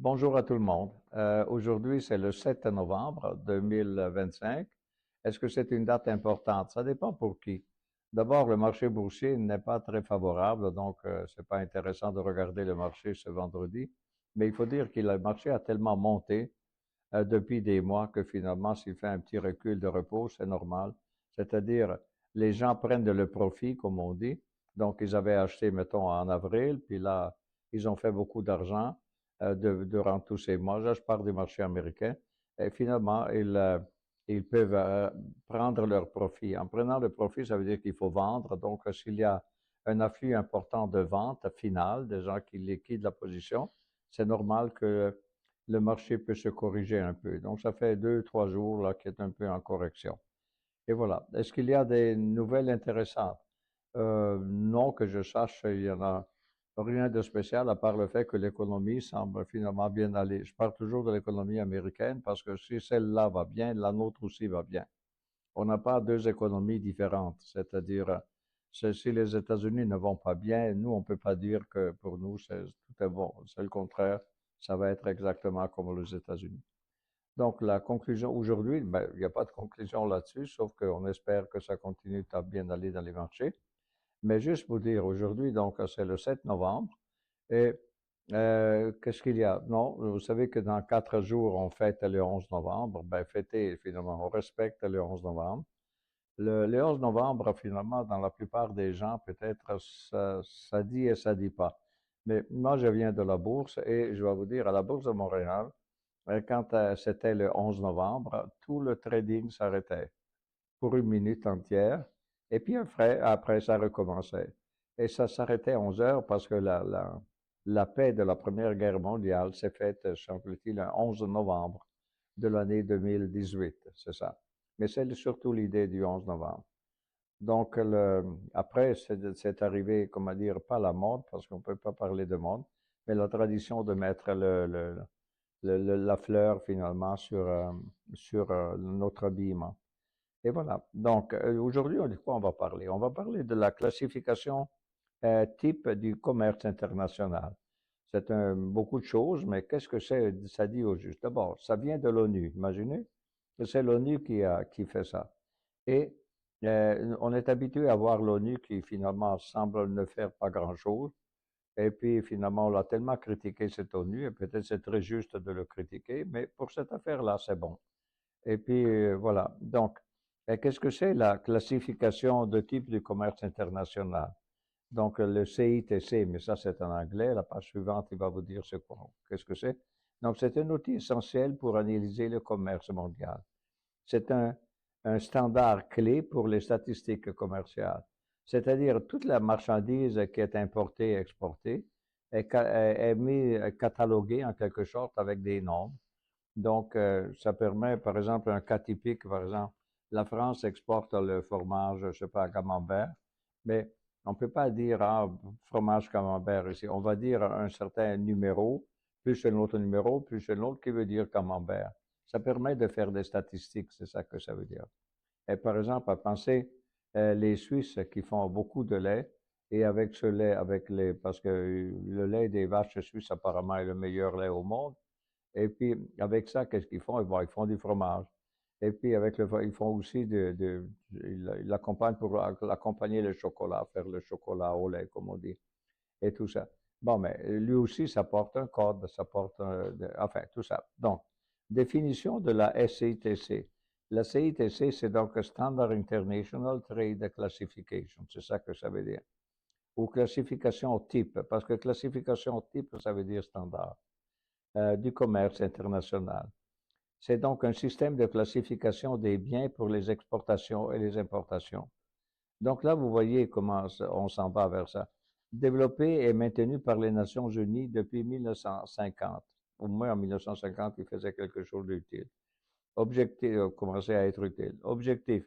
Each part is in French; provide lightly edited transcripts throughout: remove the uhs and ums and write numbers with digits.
Bonjour à tout le monde. Aujourd'hui, c'est le 7 novembre 2025. Est-ce que c'est une date importante? Ça dépend pour qui. D'abord, le marché boursier n'est pas très favorable, donc c'est pas intéressant de regarder le marché ce vendredi. Mais il faut dire que le marché a tellement monté depuis des mois que finalement, s'il fait un petit recul de repos, c'est normal. C'est-à-dire, les gens prennent le profit, comme on dit. Donc, ils avaient acheté, mettons, en avril, puis là, ils ont fait beaucoup d'argent durant tous ces mois. Là, je parle du marché américain. Et finalement, ils peuvent prendre leur profit. En prenant le profit, ça veut dire qu'il faut vendre. Donc, s'il y a un afflux important de vente finale, des gens qui liquident la position, c'est normal que le marché peut se corriger un peu. Donc, ça fait 2, 3 jours là qui est un peu en correction. Et voilà. Est-ce qu'il y a des nouvelles intéressantes? Non, que je sache, il y en a rien de spécial à part le fait que l'économie semble finalement bien aller. Je parle toujours de l'économie américaine parce que si celle-là va bien, la nôtre aussi va bien. On n'a pas deux économies différentes, c'est-à-dire si les États-Unis ne vont pas bien, nous, on ne peut pas dire que pour nous, tout est bon. C'est le contraire, ça va être exactement comme les États-Unis. Donc, la conclusion aujourd'hui, ben, il n'y a pas de conclusion là-dessus, sauf qu'on espère que ça continue à bien aller dans les marchés. Mais juste pour dire, aujourd'hui, donc, c'est le 7 novembre, et qu'est-ce qu'il y a? Non, vous savez que dans 4 jours, on fête le 11 novembre. Ben, fêter, finalement, on respecte le 11 novembre. Le 11 novembre, finalement, dans la plupart des gens, peut-être ça dit et ça dit pas. Mais moi, je viens de la bourse et je vais vous dire, à la bourse de Montréal, quand c'était le 11 novembre, tout le trading s'arrêtait pour une minute entière. Et puis après ça recommençait. Et ça s'arrêtait à 11 heures parce que la paix de la Première Guerre mondiale s'est faite, semble-t-il, le 11 novembre de l'année 2018. C'est ça. Mais c'est surtout l'idée du 11 novembre. Donc, après, c'est arrivé, comment dire, pas la mode, parce qu'on ne peut pas parler de mode, mais la tradition de mettre la fleur finalement sur notre habillement. Et voilà. Donc, aujourd'hui, de quoi on va parler? On va parler de la classification type du commerce international. C'est beaucoup de choses, mais qu'est-ce que ça dit au juste? D'abord, ça vient de l'ONU, imaginez. C'est l'ONU qui fait ça. Et on est habitué à voir l'ONU qui finalement semble ne faire pas grand-chose. Et puis finalement, on l'a tellement critiqué cette ONU, et peut-être c'est très juste de le critiquer, mais pour cette affaire-là, c'est bon. Et puis voilà. Donc, qu'est-ce que c'est la classification de type du commerce international? Donc, le CITC, mais ça c'est en anglais. La page suivante, il va vous dire c'est quoi, qu'est-ce que c'est. Donc, c'est un outil essentiel pour analyser le commerce mondial. C'est un standard clé pour les statistiques commerciales. C'est-à-dire toute la marchandise qui est importée et exportée est mise, cataloguée en quelque sorte avec des normes. Donc, ça permet, par exemple, un cas typique, par exemple, la France exporte le fromage, je ne sais pas, camembert, mais on ne peut pas dire, ah, fromage camembert ici. On va dire un certain numéro, plus un autre numéro, plus un autre qui veut dire camembert. Ça permet de faire des statistiques, c'est ça que ça veut dire. Et par exemple, à penser les Suisses qui font beaucoup de lait, et avec ce lait, parce que le lait des vaches suisses apparemment est le meilleur lait au monde, et puis, avec ça, qu'est-ce qu'ils font? Bon, ils font du fromage. Et puis, ils font aussi ils l'accompagnent pour accompagner le chocolat, faire le chocolat au lait, comme on dit, et tout ça. Bon, mais lui aussi, ça porte un code, ça porte enfin, tout ça. Donc, définition de la SITC. La CITC, c'est donc Standard International Trade Classification. C'est ça que ça veut dire. Ou classification type, parce que classification type, ça veut dire standard du commerce international. C'est donc un système de classification des biens pour les exportations et les importations. Donc là, vous voyez comment on s'en va vers ça. Développé et maintenu par les Nations Unies depuis 1950. Au moins en 1950, il faisait quelque chose d'utile. Objectif, commençait à être utile. Objectif,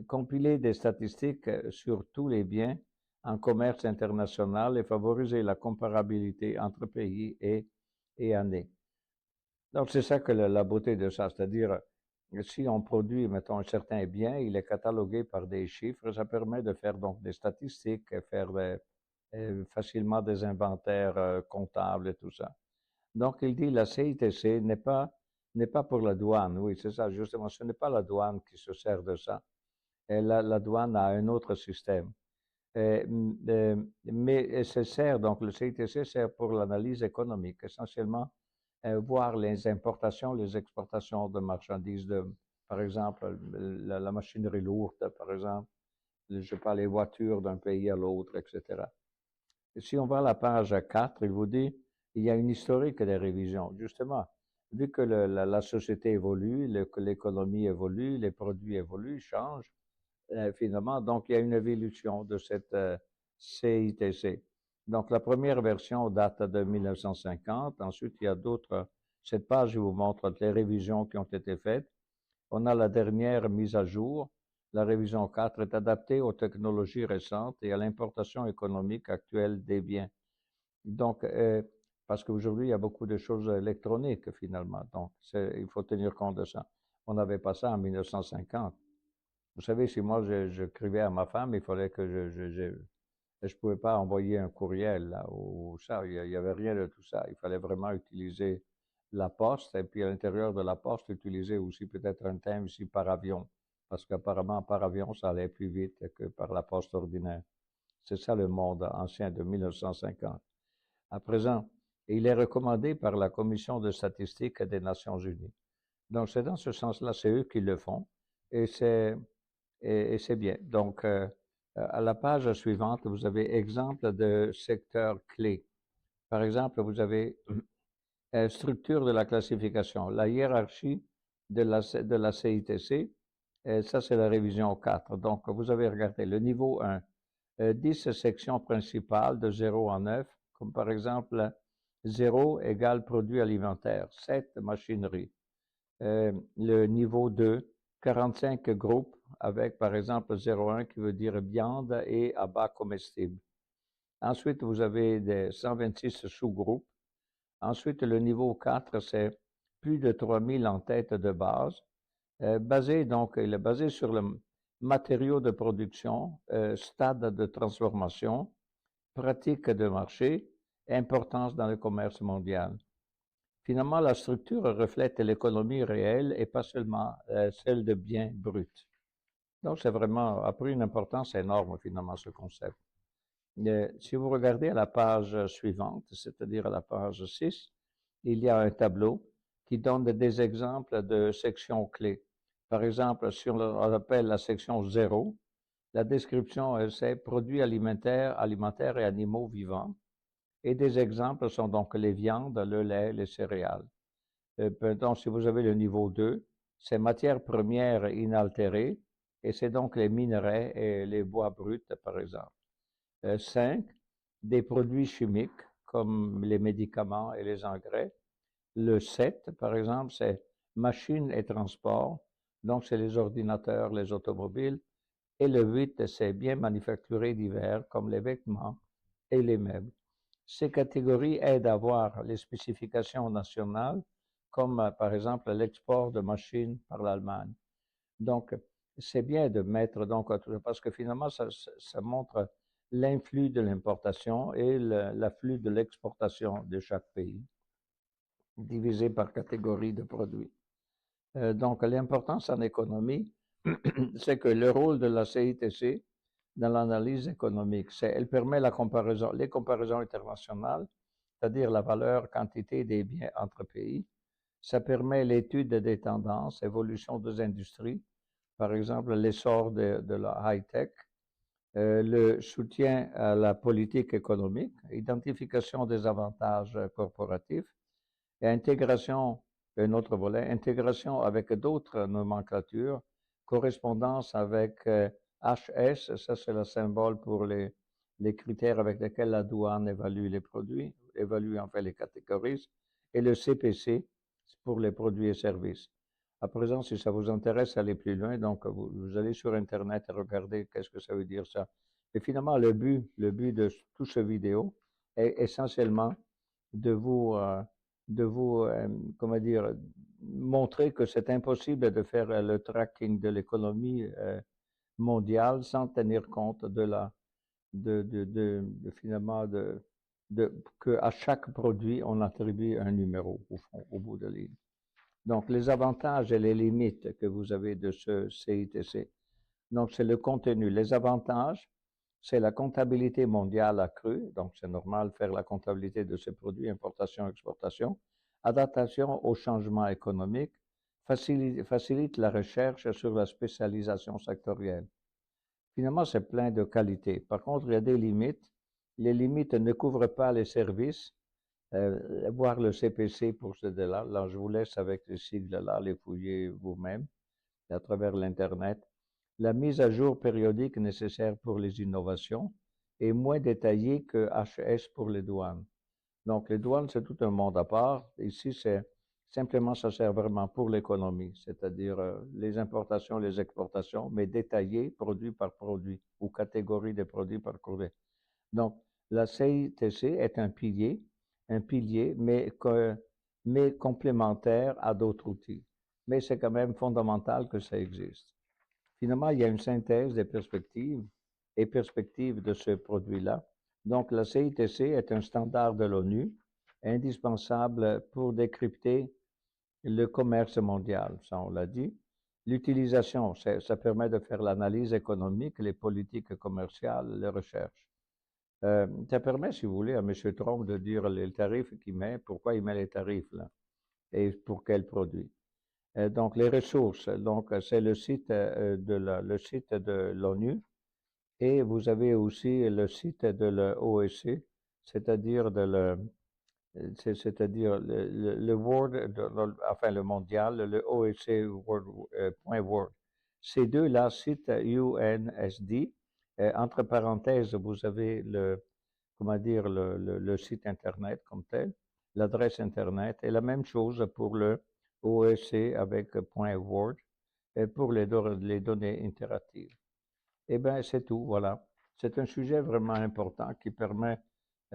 compiler des statistiques sur tous les biens en commerce international et favoriser la comparabilité entre pays et années. Donc, c'est ça que la beauté de ça, c'est-à-dire, si on produit, mettons, un certain bien, il est catalogué par des chiffres, ça permet de faire donc des statistiques, faire facilement des inventaires comptables et tout ça. Donc, il dit la CITC n'est pas pour la douane. Oui, c'est ça, justement. Ce n'est pas la douane qui se sert de ça. Et la douane a un autre système. Mais se sert, donc le CITC sert pour l'analyse économique, essentiellement voir les importations, les exportations de marchandises, par exemple, la machinerie lourde, par exemple, je parle les voitures d'un pays à l'autre, etc. Et si on va à la page 4, il vous dit, il y a une historique des révisions. Justement, vu que la société évolue, que l'économie évolue, les produits évoluent, changent, finalement, donc il y a une évolution de cette CITC. Donc la première version date de 1950. Ensuite, il y a d'autres. Cette page, je vous montre les révisions qui ont été faites. On a la dernière mise à jour. La révision 4 est adaptée aux technologies récentes et à l'importation économique actuelle des biens. Donc, parce qu'aujourd'hui, il y a beaucoup de choses électroniques finalement. Donc, il faut tenir compte de ça. On n'avait pas ça en 1950. Vous savez, si moi j'écrivais à ma femme, il fallait que je pouvais pas envoyer un courriel là, ou ça, il y avait rien de tout ça. Il fallait vraiment utiliser la poste et puis à l'intérieur de la poste, utiliser aussi peut-être un timbre ici par avion. Parce qu'apparemment, par avion, ça allait plus vite que par la poste ordinaire. C'est ça le monde ancien de 1950. À présent, il est recommandé par la Commission de statistique des Nations Unies. Donc, c'est dans ce sens-là, c'est eux qui le font. Et c'est bien. Donc, à la page suivante, vous avez exemple de secteurs clés. Par exemple, vous avez structure de la classification, la hiérarchie de la CITC. Ça, c'est la révision 4. Donc, vous avez regardé le niveau 1, 10 sections principales de 0 à 9, comme par exemple 0 égale produit alimentaire, 7 machinerie. Le niveau 2, 45 groupes avec par exemple 0,1 qui veut dire viande et abats comestibles. Ensuite, vous avez des 126 sous-groupes. Ensuite, le niveau 4, c'est plus de 3000 en tête de base. Il est basé sur le matériau de production, stade de transformation, pratique de marché, importance dans le commerce mondial. Finalement, la structure reflète l'économie réelle et pas seulement celle de biens bruts. Donc, c'est vraiment, a pris une importance énorme, finalement, ce concept. Si vous regardez à la page suivante, c'est-à-dire à la page 6, il y a un tableau qui donne des exemples de sections clés. Par exemple, si on appelle la section 0, la description, c'est produits alimentaires et animaux vivants. Et des exemples sont donc les viandes, le lait, les céréales. Donc, si vous avez le niveau 2, c'est matières premières inaltérées, et c'est donc les minerais et les bois bruts, par exemple. 5, des produits chimiques, comme les médicaments et les engrais. Le 7, par exemple, c'est machines et transports, donc c'est les ordinateurs, les automobiles. Et le 8, c'est biens manufacturés divers, comme les vêtements et les meubles. Ces catégories aident à voir les spécifications nationales, comme par exemple l'export de machines par l'Allemagne. Donc, c'est bien de mettre, donc, parce que finalement, ça montre l'influx de l'importation et l'afflux de l'exportation de chaque pays, divisé par catégorie de produits. Donc, l'importance en économie, c'est que le rôle de la CITC dans l'analyse économique, elle permet les comparaisons internationales, c'est-à-dire la valeur quantité des biens entre pays. Ça permet l'étude des tendances, évolution des industries, par exemple l'essor de la high-tech, le soutien à la politique économique, identification des avantages corporatifs et intégration, un autre volet, intégration avec d'autres nomenclatures, correspondance avec HS, ça c'est le symbole pour les critères avec lesquels la douane évalue les produits, évalue en fait les catégories, et le CPC pour les produits et services. À présent, si ça vous intéresse, allez plus loin. Donc, vous allez sur Internet et regardez qu'est-ce que ça veut dire ça. Et finalement, le but de tout ce vidéo est essentiellement de vous, comment dire, montrer que c'est impossible de faire le tracking de l'économie mondiale sans tenir compte finalement qu'à chaque produit, on attribue un numéro au fond, au bout de la ligne. Donc, les avantages et les limites que vous avez de ce CITC. Donc, c'est le contenu. Les avantages, c'est la comptabilité mondiale accrue. Donc, c'est normal de faire la comptabilité de ces produits, importation, exportation. Adaptation aux changements économiques, facilite la recherche sur la spécialisation sectorielle. Finalement, c'est plein de qualités. Par contre, il y a des limites. Les limites ne couvrent pas les services, voir le CPC pour ceux-là. Là, je vous laisse avec ces sigles-là, les fouiller vous-même à travers l'Internet. La mise à jour périodique nécessaire pour les innovations est moins détaillée que HS pour les douanes. Donc, les douanes, c'est tout un monde à part. Ici, c'est simplement, ça sert vraiment pour l'économie, c'est-à-dire les importations, les exportations, mais détaillées, produit par produit, ou catégorie de produits par produit. Donc, la CITC est un pilier, mais complémentaire à d'autres outils. Mais c'est quand même fondamental que ça existe. Finalement, il y a une synthèse des perspectives de ce produit-là. Donc, la CITC est un standard de l'ONU indispensable pour décrypter le commerce mondial, ça on l'a dit. L'utilisation, ça permet de faire l'analyse économique, les politiques commerciales, les recherches. Ça permet, si vous voulez, à M. Trump de dire les tarifs qu'il met, pourquoi il met les tarifs là, et pour quels produits. Donc, les ressources, donc c'est le site de l'ONU, et vous avez aussi le site de l'OEC, c'est-à-dire le World, enfin le mondial, le OEC World. Ces deux-là, site UNSD, entre parenthèses, vous avez comment dire, le site Internet comme tel, l'adresse Internet, et la même chose pour le OEC avec .word, et pour les données interactives. Eh bien, c'est tout, voilà. C'est un sujet vraiment important qui permet,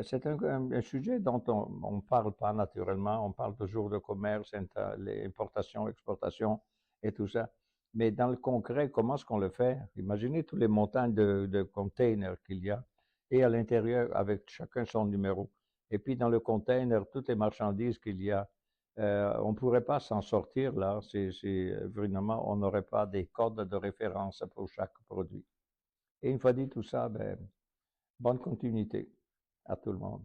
c'est un sujet dont on ne parle pas naturellement, on parle toujours de commerce, les importations, exportations et tout ça. Mais dans le concret, comment est-ce qu'on le fait? Imaginez tous les montagnes de containers qu'il y a, et à l'intérieur, avec chacun son numéro. Et puis dans le container, toutes les marchandises qu'il y a. On ne pourrait pas s'en sortir là si vraiment on n'aurait pas des codes de référence pour chaque produit. Et une fois dit tout ça, ben, bonne continuité à tout le monde.